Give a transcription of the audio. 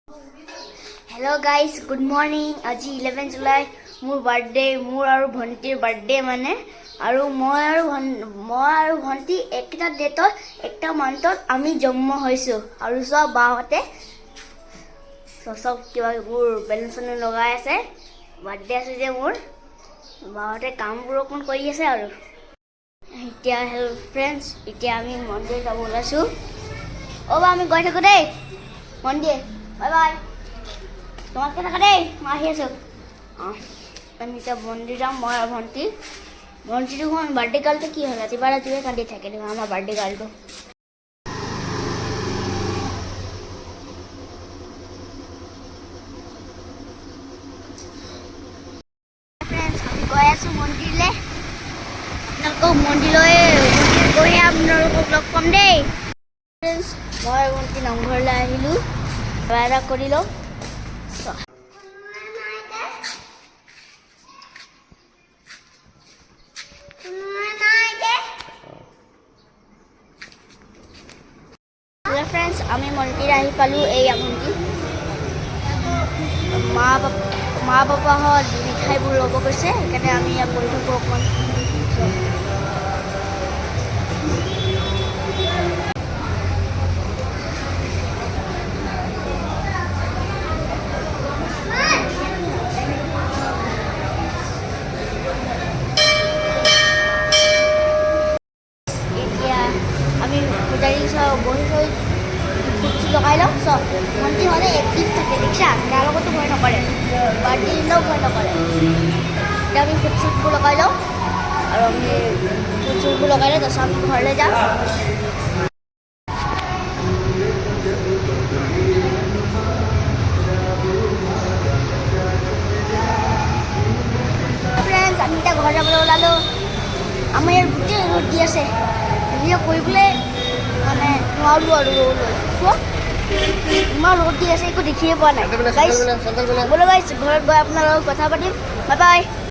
hello guys good morning आज 11 जुलाई मोर birthday मोर और भंटीर birthday माने और मैं भंटी एक डेट एक मान्थ आमी जन्म होइसो और सब बाहते सब क्या मोर बेलून सेलून लगाई आछे बर्थडे आछे जे मोर बाहते कामबोर अकन करि आछे और इतिया हेलो फ्रेंड्स इतिया आमी मन्दिर যাব ওলাইছো ओ बा आमी गय थाकো देই मन्दिर बाय बाय তোমাকে টাকা দেই মা আহি আছো আমি এটা মন্দির যাম মই আর ভন্টি ভন্টি যখন বার্থডে কালটা কি হলো এবার তুই কাঁদে থাকে আমার বার্থডে কালটো ফ্রেন্ডস আমি গৈ আছো মন্দিৰলে আপোনালোকক মন্দিৰলৈ গৈ আপোনালোকক লগ পাম দেই ফ্ৰেন্ডস মই ভন্টি নামঘৰলৈ আহিলো সেৱা কৰিলো फ्रेंड्स आमी मंदिर आহি পালো এই আমন্তি মা বাবা হল মিঠাইবোৰ ল'ব গৈছে সেইকাৰণে আমি ইয়াত বহি থাকো অকমান আমি পূজাৰী সব বহি থৈ লগাই লওঁ চব ভণ্টি হ'লে এক্টিভ থাকে দেখিছা তাৰ লগতো ভয় নকৰে বাৰ্থডে দিলেও ভয় নকৰে এতিয়া আমি ফুট চুটবোৰ লগাই লওঁ আৰু আমি ফুট চুটবোৰ লগাই লওঁ তাৰপিছত আমি ঘৰলৈ যাম ফ্ৰেণ্ডছ আমি এতিয়া ঘৰ যাবলৈ ওলালোঁ আমাৰ ইয়াত গোটেই ৰ'দ দি আছে ভিডিঅ' কৰিবলৈ মানে নোৱাৰোঁ আৰু চোৱা ইমান ৰ'দ দি আছে একো দেখিয়ে পোৱা নাই গাইছ বোলো গাইছ ঘৰত গৈ আপোনাৰ লগত কথা পাতিম বাই বাই